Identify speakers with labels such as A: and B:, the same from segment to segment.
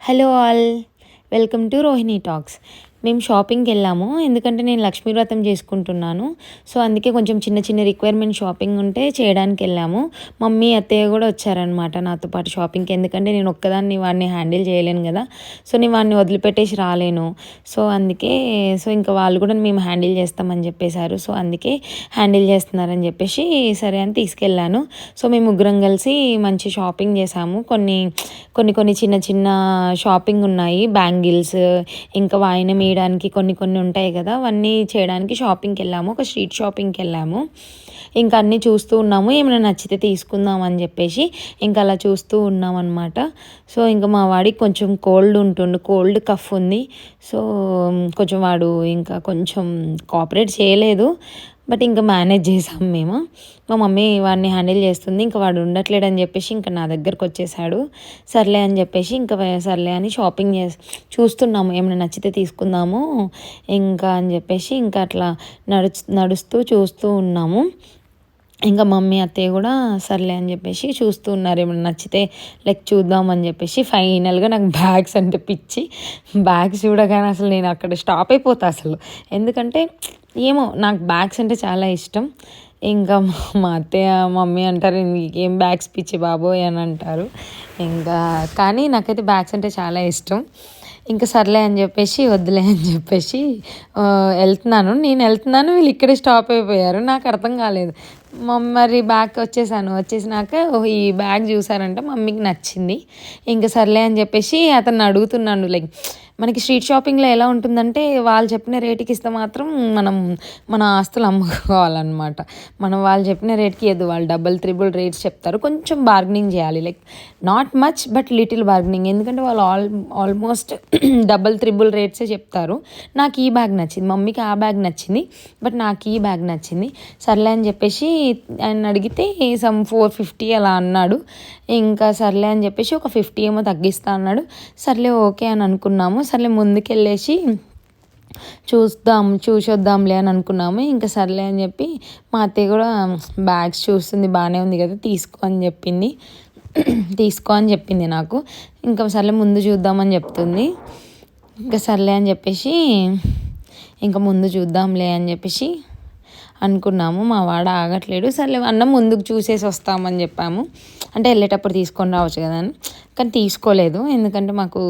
A: Hello all, welcome to Rohini talks. మేము షాపింగ్కి వెళ్ళాము, ఎందుకంటే నేను లక్ష్మీ వ్రతం చేసుకుంటున్నాను. సో అందుకే కొంచెం చిన్న చిన్న రిక్వైర్మెంట్ షాపింగ్ ఉంటే చేయడానికి వెళ్ళాము. మమ్మీ అత్తయ్య కూడా వచ్చారనమాట నాతో పాటు షాపింగ్కి, ఎందుకంటే నేను ఒక్కదాన్ని వాడిని హ్యాండిల్ చేయలేను కదా. సో నేను వాడిని వదిలిపెట్టేసి రాలేను. సో అందుకే ఇంకా వాళ్ళు కూడా మేము హ్యాండిల్ చేస్తామని చెప్పేశారు. సో అందుకే హ్యాండిల్ చేస్తున్నారని చెప్పేసి సరే అని తీసుకెళ్ళాను. సో మేము ముగ్గురం కలిసి మంచి షాపింగ్ చేసాము. కొన్ని కొన్ని కొన్ని చిన్న చిన్న షాపింగ్ ఉన్నాయి, బ్యాంగిల్స్, ఇంకా వాయినం వేయడానికి కొన్ని కొన్ని ఉంటాయి కదా, అవన్నీ చేయడానికి షాపింగ్కి వెళ్ళాము. ఒక స్ట్రీట్ షాపింగ్కి వెళ్ళాము. ఇంకా అన్నీ చూస్తూ ఉన్నాము, ఏమైనా నచ్చితే తీసుకుందాం అని చెప్పేసి ఇంకా అలా చూస్తూ ఉన్నాం అనమాట. సో ఇంకా మా వాడికి కొంచెం కోల్డ్ కఫ్ ఉంది. సో కొంచెం వాడు ఇంకా కొంచెం కోఆపరేట్ చేయలేదు, బట్ ఇంకా మేనేజ్ చేసాం మేము. మా మమ్మీ వాడిని హ్యాండిల్ చేస్తుంది, ఇంకా వాడు ఉండట్లేడని చెప్పేసి ఇంకా నా దగ్గరకు వచ్చేసాడు. సర్లే అని చెప్పేసి ఇంకా సర్లే అని షాపింగ్ చూస్తున్నాము, ఏమైనా నచ్చితే తీసుకుందాము ఇంకా అని చెప్పేసి ఇంకా అట్లా నడుస్తూ చూస్తూ ఉన్నాము. ఇంకా మమ్మీ అత్తయ్య కూడా సర్లే అని చెప్పేసి చూస్తూ ఉన్నారు, ఏమైనా నచ్చితే చూద్దాం అని చెప్పేసి. ఫైనల్గా నాకు బ్యాగ్స్ అంటే పిచ్చి. బ్యాగ్స్ చూడగానే అసలు నేను అక్కడ స్టాప్ అయిపోతా అసలు, ఎందుకంటే ఏమో నాకు బ్యాగ్స్ అంటే చాలా ఇష్టం. ఇంకా మా అత్తయ్య మమ్మీ అంటారు, ఏం బ్యాగ్స్ పిచ్చి బాబోయ్ అని అంటారు. ఇంకా కానీ నాకైతే బ్యాగ్స్ అంటే చాలా ఇష్టం. ఇంకా సర్లే అని చెప్పేసి వద్దులే అని చెప్పేసి నేను వెళ్తున్నాను, వీళ్ళు ఇక్కడే స్టాప్ అయిపోయారు. నాకు అర్థం కాలేదు. మరి బ్యాగ్ వచ్చేసినాక ఈ బ్యాగ్ చూసారంటే మమ్మీకి నచ్చింది. ఇంకా సర్లే అని చెప్పేసి అతన్ని అడుగుతున్నాను, మనకి స్ట్రీట్ షాపింగ్లో ఎలా ఉంటుందంటే వాళ్ళు చెప్పిన రేటుకి ఇస్తే మాత్రం మన ఆస్తులు అమ్ముకోవాలన్నమాట. వాళ్ళు చెప్పిన రేట్కి వాళ్ళు డబుల్ త్రిబుల్ రేట్స్ చెప్తారు. కొంచెం బార్గెనింగ్ చేయాలి, not much but little bargaining, ఎందుకంటే వాళ్ళు ఆల్మోస్ట్ డబుల్ త్రిబుల్ రేట్సే చెప్తారు. నాకు ఈ బ్యాగ్ నచ్చింది, మమ్మీకి ఆ బ్యాగ్ నచ్చింది, బట్ నాకు ఈ బ్యాగ్ నచ్చింది. సర్లే అని చెప్పేసి ఆయన అడిగితే 450 అలా అన్నాడు. ఇంకా సర్లే అని చెప్పేసి ఒక 50 ఏమో తగ్గిస్తా అన్నాడు. సర్లే ఓకే అని అనుకున్నాము. సర్లే ముందుకెళ్ళేసి చూసొద్దాంలే అని అనుకున్నాము. ఇంకా సర్లే అని చెప్పి మా అత్తయ్య కూడా బ్యాగ్స్ చూస్తుంది, బాగానే ఉంది కదా తీసుకో అని చెప్పింది నాకు. ఇంకా సర్లే ముందు చూద్దామని చెప్తుంది. ఇంకా సర్లే అని చెప్పేసి ఇంకా ముందు చూద్దాంలే అని చెప్పేసి అనుకున్నాము. మా వాడు ఆగట్లేడు. సర్లే అన్నం ముందుకు చూసేసి వస్తామని చెప్పాము, అంటే వెళ్ళేటప్పుడు తీసుకొని రావచ్చు కదా అని. కానీ తీసుకోలేదు, ఎందుకంటే మాకు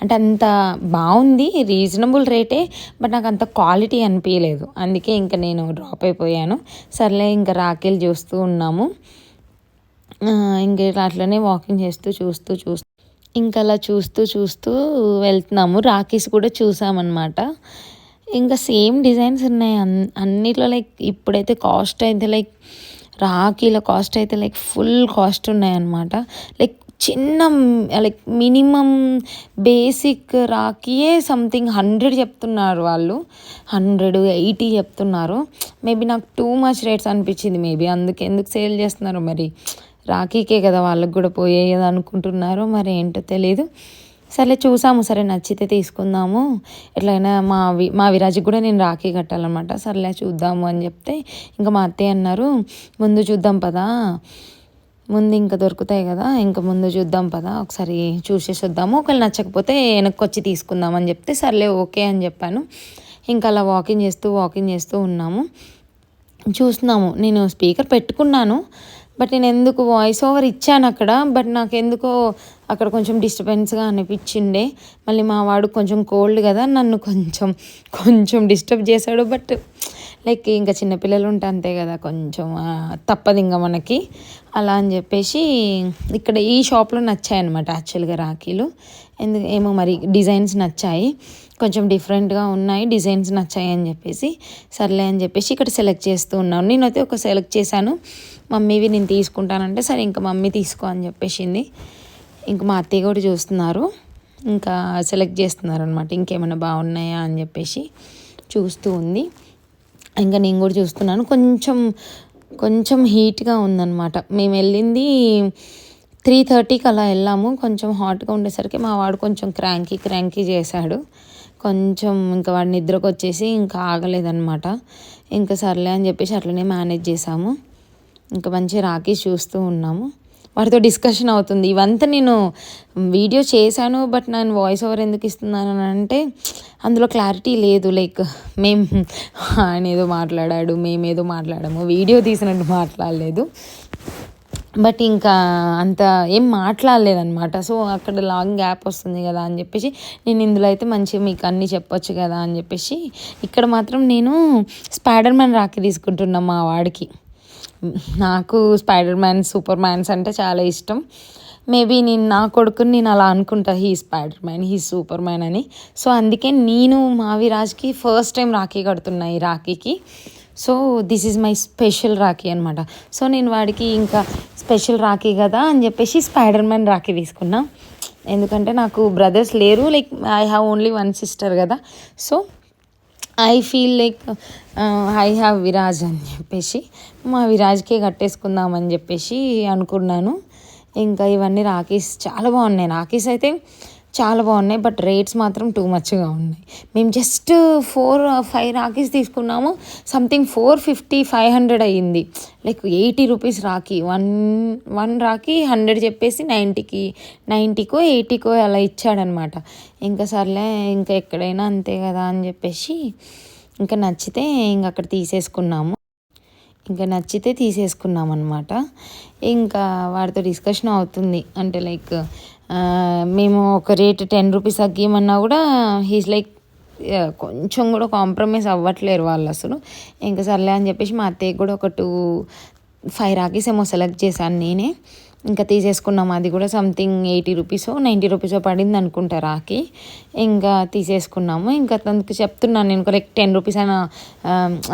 A: అంటే అంత బాగుంది, రీజనబుల్ రేటే, బట్ నాకు అంత క్వాలిటీ అనిపించలేదు. అందుకే ఇంకా నేను డ్రాప్ అయిపోయాను. సర్లే ఇంకా రాఖీలు చూస్తూ ఉన్నాము. ఇంకా అట్లనే వాకింగ్ చూస్తూ ఇంకా అలా చూస్తూ వెళ్తున్నాము. రాఖీస్ కూడా చూసామన్నమాట. ఇంకా సేమ్ డిజైన్స్ ఉన్నాయి అన్నిట్లో. ఇప్పుడైతే కాస్ట్ అయితే రాఖీల కాస్ట్ అయితే ఫుల్ కాస్ట్ ఉన్నాయన్నమాట. చిన్న మినిమం బేసిక్ రాఖీయే సంథింగ్ 100 చెప్తున్నారు వాళ్ళు, 180 చెప్తున్నారు. మేబీ నాకు టూ మచ్ రేట్స్ అనిపించింది. మేబీ ఎందుకు సేల్ చేస్తున్నారు మరి, రాఖీకే కదా వాళ్ళకి కూడా పోయేది అనుకుంటున్నారు, మరి ఏంటో తెలీదు. సరే చూసాము, సరే నచ్చితే తీసుకుందాము, ఎట్లయినా మా విరాజ్కి కూడా నేను రాఖీ కట్టాలన్నమాట. సర్లే చూద్దాము అని చెప్తే ఇంకా మా అత్తయ్య అన్నారు, ముందు చూద్దాం పదా, ముందు ఇంకా దొరుకుతాయి కదా, ఇంకా ముందు చూద్దాం పదా, ఒకసారి చూసేసి వద్దాము, ఒకవేళ నచ్చకపోతే వెనక్కి వచ్చి తీసుకుందామని చెప్తే సర్లే ఓకే అని చెప్పాను. ఇంకా అలా వాకింగ్ చేస్తూ ఉన్నాము, చూస్తున్నాము. నేను స్పీకర్ పెట్టుకున్నాను, బట్ నేను ఎందుకు వాయిస్ ఓవర్ ఇచ్చాను అక్కడ, బట్ నాకు ఎందుకో అక్కడ కొంచెం డిస్టర్బెన్స్గా అనిపించిండే. మళ్ళీ మా వాడు కొంచెం కోల్డ్ కదా, నన్ను కొంచెం డిస్టర్బ్ చేశాడు. బట్ ఇంకా చిన్నపిల్లలు ఉంటే అంతే కదా, కొంచెం తప్పదు ఇంకా మనకి, అలా అని చెప్పేసి ఇక్కడ ఈ షాప్లో నచ్చాయి అనమాట యాక్చువల్గా రాఖీలు. ఏమో మరి డిజైన్స్ నచ్చాయి, కొంచెం డిఫరెంట్గా ఉన్నాయి, డిజైన్స్ నచ్చాయి అని చెప్పేసి సర్లే అని చెప్పేసి ఇక్కడ సెలెక్ట్ చేస్తూ ఉన్నాను. నేనైతే ఒక సెలెక్ట్ చేశాను, మమ్మీవి నేను తీసుకుంటానంటే సరే ఇంకా మమ్మీ తీసుకో అని చెప్పేసింది. ఇంకా మా అత్తయ్య కూడా చూస్తున్నారు, ఇంకా సెలెక్ట్ చేస్తున్నారు అనమాట, ఇంకేమైనా బాగున్నాయా అని చెప్పేసి చూస్తూ ఉంది. ఇంకా నేను కూడా చూస్తున్నాను. కొంచెం హీట్గా ఉందన్నమాట. మేము వెళ్ళింది 3:30కి అలా వెళ్ళాము. కొంచెం హాట్గా ఉండేసరికి మా వాడు కొంచెం క్రాంకీ చేశాడు. కొంచెం ఇంకా వాడి నిద్రకు వచ్చేసి ఇంకా ఆగలేదన్నమాట. ఇంకా సర్లే అని చెప్పేసి అట్లనే మేనేజ్ చేసాము. ఇంకా మంచి రాఖీస్ చూస్తూ ఉన్నాము. వాడితో డిస్కషన్ అవుతుంది. ఇవంతా నేను వీడియో చేశాను, బట్ నేను వాయిస్ ఓవర్ ఎందుకు ఇస్తున్నాను అని అంటే అందులో క్లారిటీ లేదు. లైక్ మేము ఆయన ఏదో మాట్లాడాడు, మేమేదో మాట్లాడాము, వీడియో తీసినట్టు మాట్లాడలేదు. బట్ ఇంకా అంత ఏం మాట్లాడలేదనమాట. సో అక్కడ లాంగ్ గ్యాప్ వస్తుంది కదా అని చెప్పేసి నేను ఇందులో అయితే మంచిగా మీకు అన్నీ చెప్పొచ్చు కదా అని చెప్పేసి ఇక్కడ మాత్రం నేను స్పైడర్ మ్యాన్ రాఖీ తీసుకుంటున్నా మా వాడికి. నాకు స్పైడర్ మ్యాన్, సూపర్ మ్యాన్స్ అంటే చాలా ఇష్టం. మేబీ నేను నా కొడుకుని నేను అలా అనుకుంటా, he Spiderman, he Superman అని. సో అందుకే నేను మా విరాజ్కి ఫస్ట్ టైం రాఖీ కడుతున్నా ఈ రాఖీకి. So this is my special rakhi అనమాట. సో నేను వాడికి ఇంకా స్పెషల్ రాఖీ కదా అని చెప్పేసి స్పైడర్ మ్యాన్ రాఖీ తీసుకున్నా. ఎందుకంటే నాకు బ్రదర్స్ లేరు, like I have only one sister కదా. So I feel like I have Viraj అని చెప్పేసి మా విరాజ్కే కట్టేసుకుందామని చెప్పేసి అనుకున్నాను. ఇంకా ఇవన్నీ రాఖీస్ చాలా బాగున్నాయి. రాఖీస్ అయితే చాలా బాగున్నాయి, బట్ రేట్స్ మాత్రం టూ మచ్గా ఉన్నాయి. మేము జస్ట్ 4-5 రాఖీస్ తీసుకున్నాము. సంథింగ్ 450-500 అయ్యింది. Like 80 rupees Rakhi. One Rakhi 100 చెప్పేసి 90కో 80కో అలా ఇచ్చాడనమాట. ఇంకా సర్లే, ఇంకా ఎక్కడైనా అంతే కదా అని చెప్పేసి ఇంకా నచ్చితే ఇంక అక్కడ తీసేసుకున్నాం అనమాట. ఇంకా వాడితో డిస్కషన్ అవుతుంది. అంటే లైక్ మేము ఒక రేట్ 10 రూపీస్ తగ్గియమన్నా కూడా హీస్ లైక్ కొంచెం కూడా కాంప్రమైజ్ అవ్వట్లేరు వాళ్ళు అసలు. ఇంకా సర్లే అని చెప్పేసి మా అత్తయ్యకి కూడా ఒక 5 రాఖీస్ ఏమో సెలెక్ట్ చేశాను నేనే. ఇంకా తీసేసుకున్నాము. అది కూడా సంథింగ్ 80 రూపీసో 90 రూపీసో పడింది అనుకుంటా రాఖీ. ఇంకా తీసేసుకున్నాము. ఇంకా తనకి చెప్తున్నాను నేను లైక్ 10 రూపీస్ అయినా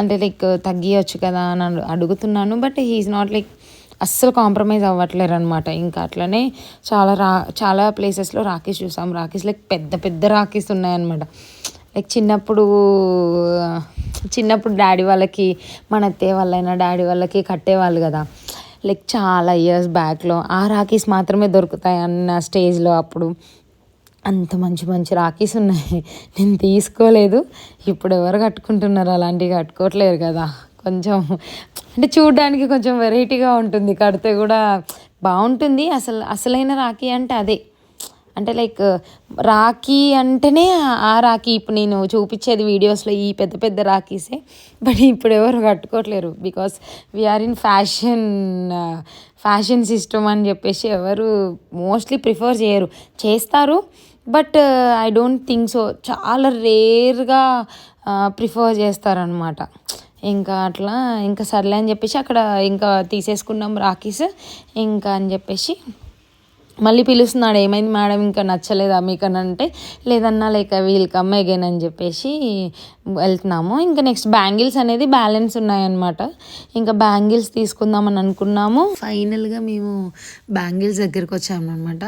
A: అంటే లైక్ తగ్గియచ్చు కదా అని అడుగుతున్నాను. బట్ హీఈస్ నాట్ లైక్ అస్సలు కాంప్రమైజ్ అవ్వట్లేరు అనమాట. ఇంకా అట్లనే చాలా ప్లేసెస్లో రాఖీస్ చూసాం. రాఖీస్ లైక్ పెద్ద పెద్ద రాఖీస్ ఉన్నాయన్నమాట. లైక్ చిన్నప్పుడు డాడీ వాళ్ళకి, మన అత్తయ్య వాళ్ళైనా డాడీ వాళ్ళకి కట్టేవాళ్ళు కదా, లైక్ చాలా ఇయర్స్ బ్యాక్లో. ఆ రాఖీస్ మాత్రమే దొరుకుతాయి అన్న స్టేజ్లో అప్పుడు అంత మంచి మంచి రాఖీస్ ఉన్నాయి. నేను తీసుకోలేదు. ఇప్పుడు ఎవరు కట్టుకుంటున్నారు, అలాంటివి కట్టుకోవట్లేరు కదా. కొంచెం అంటే చూడడానికి కొంచెం వెరైటీగా ఉంటుంది, కడితే కూడా బాగుంటుంది. అసలైన రాఖీ అంటే అదే. అంటే లైక్ రాఖీ అంటేనే ఆ రాఖీ. ఇప్పుడు నేను చూపించేది వీడియోస్లో ఈ పెద్ద పెద్ద రాఖీసే, బట్ ఇప్పుడు ఎవరు కట్టుకోవట్లేరు. Because we're in fashion system అని చెప్పేసి ఎవరు మోస్ట్లీ ప్రిఫర్ చేస్తారు. But I don't think so. చాలా రేర్గా ప్రిఫర్ చేస్తారనమాట. ఇంకా అట్లా ఇంకా సర్లే అని చెప్పేసి అక్కడ ఇంకా తీసేసుకున్నాం రాఖీస్. ఇంకా అని చెప్పేసి మళ్ళీ పిలుస్తున్నాడు, ఏమైంది మేడం ఇంకా నచ్చలేదా మీకు అని అంటే, లేదన్నా లైక్ వీల్ కమ్ అగైన్ అని చెప్పేసి వెళ్తున్నాము. ఇంకా నెక్స్ట్ బ్యాంగిల్స్ అనేది బ్యాలెన్స్ ఉన్నాయన్నమాట. ఇంకా బ్యాంగిల్స్ తీసుకుందామని అనుకున్నాము. ఫైనల్గా మేము బ్యాంగిల్స్ దగ్గరికి వచ్చామన్నమాట.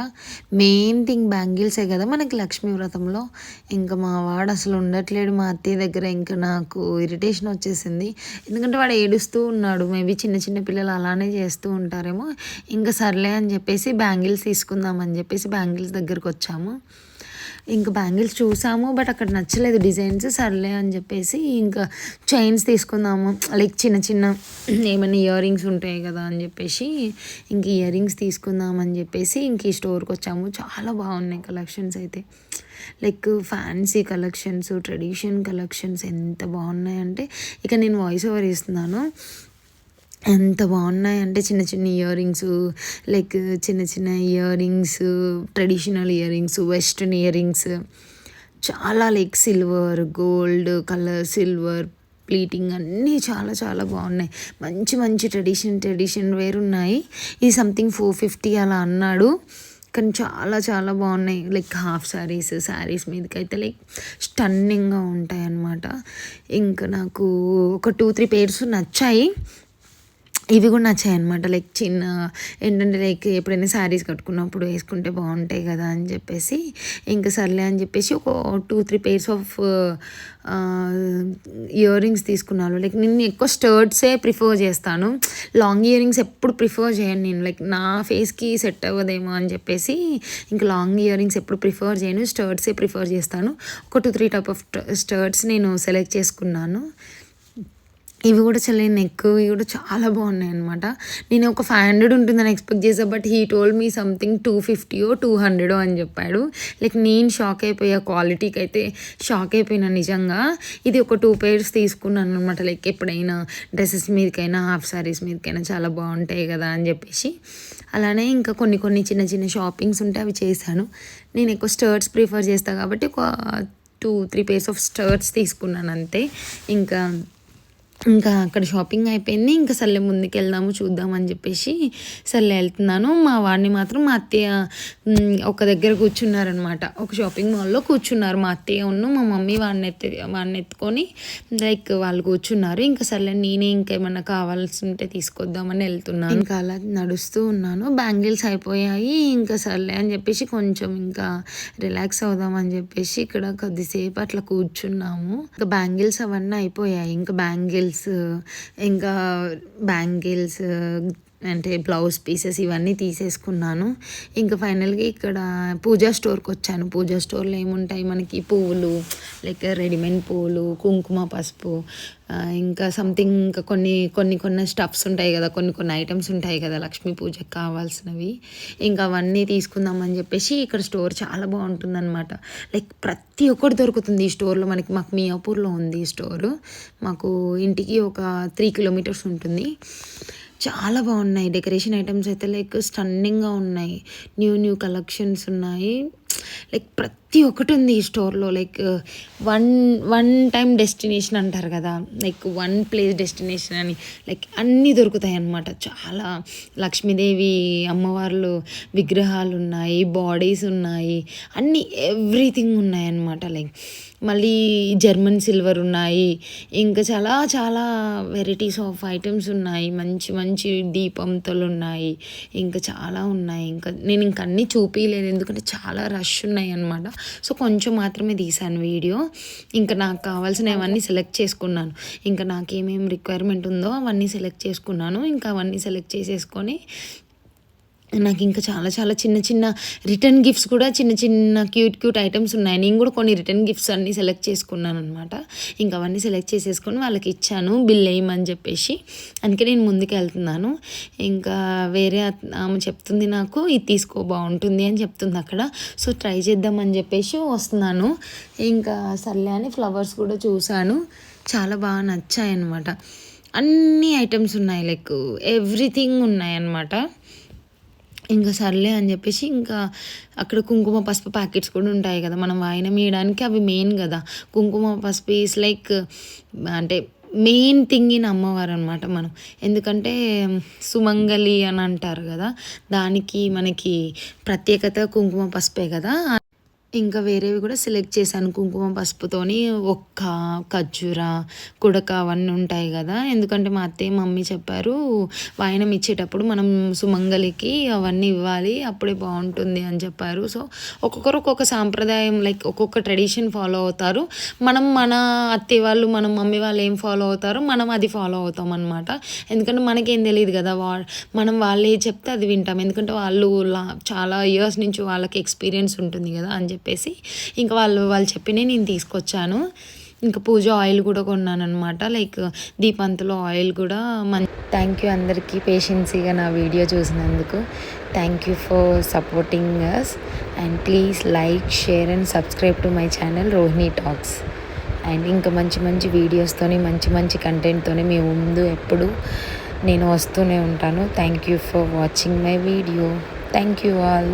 A: మెయిన్ థింగ్ బ్యాంగిల్సే కదా మనకి లక్ష్మీ వ్రతంలో. ఇంకా మా వాడు అసలు ఉండట్లేడు మా అత్తయ్య దగ్గర. ఇంకా నాకు ఇరిటేషన్ వచ్చేసింది, ఎందుకంటే వాడు ఏడుస్తూ ఉన్నాడు. మేబీ చిన్న చిన్న పిల్లలు అలానే చేస్తూ ఉంటారేమో. ఇంకా సర్లే అని చెప్పేసి బ్యాంగిల్స్ తీసుకుందామని చెప్పేసి బ్యాంగిల్స్ దగ్గరకు వచ్చాము. ఇంకా బ్యాంగిల్స్ చూసాము, బట్ అక్కడ నచ్చలేదు డిజైన్స్. సర్లే అని చెప్పేసి ఇంకా చైన్స్ తీసుకుందాము, లైక్ చిన్న చిన్న ఏమైనా ఇయర్ రింగ్స్ ఉంటాయి కదా అని చెప్పేసి ఇంక ఇయర్ రింగ్స్ తీసుకుందామని చెప్పేసి ఇంక ఈ స్టోర్కి వచ్చాము. చాలా బాగున్నాయి కలెక్షన్స్ అయితే, like fancy collections, tradition collections ఎంత బాగున్నాయంటే ఇక నేను వాయిస్ ఓవర్ ఇస్తున్నాను. ఎంత బాగున్నాయంటే చిన్న చిన్న ఇయర్ రింగ్స్, లైక్ చిన్న చిన్న earrings, traditional earrings, western earrings, చాలా like silver, gold colour, silver plating అన్నీ చాలా చాలా బాగున్నాయి. మంచి మంచి ట్రెడిషన్ వేర్ ఉన్నాయి. ఇది సంథింగ్ 450 అలా అన్నాడు, కానీ చాలా చాలా బాగున్నాయి. లైక్ హాఫ్ శారీస్ మీదకైతే లైక్ స్టన్నింగ్గా ఉంటాయి అన్నమాట. ఇంకా నాకు ఒక 2-3 పేర్స్ నచ్చాయి. ఇవి కూడా నచ్చాయి అనమాట. లైక్ చిన్న ఏంటంటే లైక్ ఎప్పుడైనా శారీస్ కట్టుకున్నప్పుడు వేసుకుంటే బాగుంటాయి కదా అని చెప్పేసి ఇంకా సర్లే అని చెప్పేసి ఒక 2-3 పేర్స్ ఆఫ్ ఇయర్ రింగ్స్ తీసుకున్నాను. లైక్ నేను ఎక్కువ స్టర్ట్సే ప్రిఫర్ చేస్తాను, లాంగ్ ఇయర్ రింగ్స్ ఎప్పుడు ప్రిఫర్ చేయను నేను. లైక్ నా ఫేస్కి సెట్ అవ్వదేమో అని చెప్పేసి ఇంకా లాంగ్ ఇయర్ రింగ్స్ ఎప్పుడు ప్రిఫర్ చేయను, స్టర్ట్సే ప్రిఫర్ చేస్తాను. ఒక 2-3 టైప్ ఆఫ్ స్టర్ట్స్ నేను సెలెక్ట్ చేసుకున్నాను. ఇవి కూడా నెక్ ఇవి కూడా చాలా బాగున్నాయి అనమాట. నేను ఒక 500 ఉంటుందని ఎక్స్పెక్ట్ చేసా. But he told me something 250 200 అని చెప్పాడు. లైక్ నేను షాక్ అయిపోయా, క్వాలిటీకి అయితే షాక్ అయిపోయినా నిజంగా. ఇది ఒక 2 pairs తీసుకున్నాను అనమాట. లైక్ ఎప్పుడైనా డ్రెస్సెస్ మీదకైనా హాఫ్ శారీస్ మీదకైనా చాలా బాగుంటాయి కదా అని చెప్పేసి. అలానే ఇంకా కొన్ని చిన్న చిన్న షాపింగ్స్ ఉంటే అవి చేశాను. నేను ఎక్కువ స్కర్ట్స్ ప్రిఫర్ చేస్తాను కాబట్టి ఒక 2-3 pairs ఆఫ్ స్కర్ట్స్ తీసుకున్నాను అంతే. ఇంకా అక్కడ షాపింగ్ అయిపోయింది. ఇంకా సర్లే ముందుకు వెళ్దాము చూద్దాం అని చెప్పేసి సర్లే వెళ్తున్నాను. మా వాడిని మాత్రం మా అత్తయ్య ఒక దగ్గర కూర్చున్నారనమాట. ఒక షాపింగ్ మాల్లో కూర్చున్నారు. మా అత్తయ్య మా మమ్మీ వాడిని ఎత్తుకొని లైక్ వాళ్ళు కూర్చున్నారు. ఇంకా సర్లే నేనే ఇంకేమన్నా కావాల్సి ఉంటే తీసుకొద్దామని వెళ్తున్నాను. ఇంకా అలా నడుస్తూ ఉన్నాను. బ్యాంగిల్స్ అయిపోయాయి. ఇంకా సర్లే అని చెప్పేసి కొంచెం ఇంకా రిలాక్స్ అవుదామని చెప్పేసి ఇక్కడ కొద్దిసేపు అట్లా కూర్చున్నాము. ఇంకా బ్యాంగిల్స్ అవన్నీ అయిపోయాయి. ఇంకా ఇంకా బ్యాంగిల్స్ అంటే బ్లౌజ్ పీసెస్ ఇవన్నీ తీసేసుకున్నాను. ఇంకా ఫైనల్గా ఇక్కడ పూజా స్టోర్కి వచ్చాను. పూజా స్టోర్లో ఏముంటాయి మనకి పువ్వులు, లైక్ రెడీమేడ్ పువ్వులు, కుంకుమ, పసుపు, ఇంకా సంథింగ్ ఇంకా కొన్ని స్టఫ్స్ ఉంటాయి కదా, కొన్ని ఐటమ్స్ ఉంటాయి కదా లక్ష్మీ పూజకి కావాల్సినవి. ఇంకా అవన్నీ తీసుకుందామని చెప్పేసి ఇక్కడ స్టోర్ చాలా బాగుంటుందన్నమాట. లైక్ ప్రతి ఒక్కటి దొరుకుతుంది ఈ స్టోర్లో. మాకు మియాపూర్లో ఉంది ఈ స్టోరు. మాకు ఇంటికి ఒక 3 kilometers ఉంటుంది. చాలా బాగున్నాయి డెకరేషన్ ఐటమ్స్ అయితే. లైక్ స్టన్నింగ్గా ఉన్నాయి. న్యూ కలెక్షన్స్ ఉన్నాయి. లైక్ ప్రతి ఒక్కటి ఉంది ఈ స్టోర్లో. లైక్ వన్ టైం డెస్టినేషన్ అంటారు కదా, లైక్ వన్ ప్లేస్ డెస్టినేషన్ అని. లైక్ అన్నీ దొరుకుతాయి అన్నమాట. చాలా లక్ష్మీదేవి అమ్మవార్లు విగ్రహాలు ఉన్నాయి, బాడీస్ ఉన్నాయి, అన్నీ ఎవ్రీథింగ్ ఉన్నాయి అన్నమాట. లైక్ మళ్ళీ జర్మన్ సిల్వర్ ఉన్నాయి. ఇంకా చాలా చాలా వెరైటీస్ ఆఫ్ ఐటమ్స్ ఉన్నాయి. మంచి దీపంతలు ఉన్నాయి. ఇంకా చాలా ఉన్నాయి. నేను అన్నీ చూపించలేదు ఎందుకంటే చాలా రష్ ఉన్నాయి అన్నమాట. సో కొంచెం మాత్రమే తీసాను వీడియో. ఇంకా నాకు కావాల్సినవన్నీ సెలెక్ట్ చేసుకున్నాను. ఇంకా నాకు ఏమేమి రిక్వైర్మెంట్ ఉందో అవన్నీ సెలెక్ట్ చేసుకున్నాను. ఇంకా అవన్నీ సెలెక్ట్ చేసేసుకొని నాకు ఇంకా చాలా చాలా చిన్న రిటర్న్ గిఫ్ట్స్ కూడా చిన్న క్యూట్ ఐటమ్స్ ఉన్నాయి. నేను కూడా కొన్ని రిటర్న్ గిఫ్ట్స్ అన్నీ సెలెక్ట్ చేసుకున్నాను అనమాట. ఇంకా అవన్నీ సెలెక్ట్ చేసేసుకొని వాళ్ళకి ఇచ్చాను బిల్ వేయమని చెప్పేసి. అందుకే నేను ముందుకు వెళ్తున్నాను. ఇంకా వేరే ఆమె చెప్తుంది నాకు ఇది తీసుకో బాగుంటుంది అని చెప్తుంది అక్కడ. సో ట్రై చేద్దామని చెప్పేసి వస్తున్నాను. ఇంకా సర్లే అని ఫ్లవర్స్ కూడా చూశాను. చాలా బాగా నచ్చాయి అన్నమాట. అన్ని ఐటమ్స్ ఉన్నాయి. లైక్ ఎవ్రీథింగ్ ఉన్నాయన్నమాట. ఇంకా సర్లే అని చెప్పేసి ఇంకా అక్కడ కుంకుమ పసుపు ప్యాకెట్స్ కూడా ఉంటాయి కదా, మనం వాయినం వేయడానికి అవి మెయిన్ కదా. కుంకుమ పసుపు ఈస్ లైక్ అంటే మెయిన్ థింగ్ ఇన్ అమ్మవారు అనమాట. మనం ఎందుకంటే సుమంగలి అని అంటారు కదా, దానికి మనకి ప్రత్యేకత కుంకుమ పసుపే కదా. ఇంకా వేరేవి కూడా సెలెక్ట్ చేశాను. కుంకుమ పసుపుతోని ఒక్క ఖర్జూర కుడక అవన్నీ ఉంటాయి కదా. ఎందుకంటే మా అత్తయ్య మమ్మీ చెప్పారు వాయనం ఇచ్చేటప్పుడు మనం సుమంగలికి అవన్నీ ఇవ్వాలి, అప్పుడే బాగుంటుంది అని చెప్పారు. సో ఒక్కొక్కరు ఒక్కొక్క సాంప్రదాయం, లైక్ ఒక్కొక్క ట్రెడిషన్ ఫాలో అవుతారు. మన అత్తయ్య వాళ్ళు మన మమ్మీ వాళ్ళు ఏం ఫాలో అవుతారో మనం అది ఫాలో అవుతాం అనమాట. ఎందుకంటే మనకేం తెలియదు కదా, మనం వాళ్ళు ఏ చెప్తే అది వింటాం. ఎందుకంటే వాళ్ళు చాలా ఇయర్స్ నుంచి వాళ్ళకి ఎక్స్పీరియన్స్ ఉంటుంది కదా అని చెప్పేసి ఇంకా వాళ్ళు చెప్పినే నేను తీసుకొచ్చాను. ఇంకా పూజ ఆయిల్ కూడా కొన్నాను అనమాట. లైక్ దీపంతులో ఆయిల్ కూడా థ్యాంక్ యూ అందరికీ పేషెన్సీగా నా వీడియో చూసినందుకు. Thank you for supporting us and please like, share and subscribe to my channel Rohini talks. అండ్ ఇంకా మంచి వీడియోస్తోని మంచి కంటెంట్తోని మీ ముందు ఎప్పుడు నేను వస్తూనే ఉంటాను. Thank you for watching my video. Thank you all.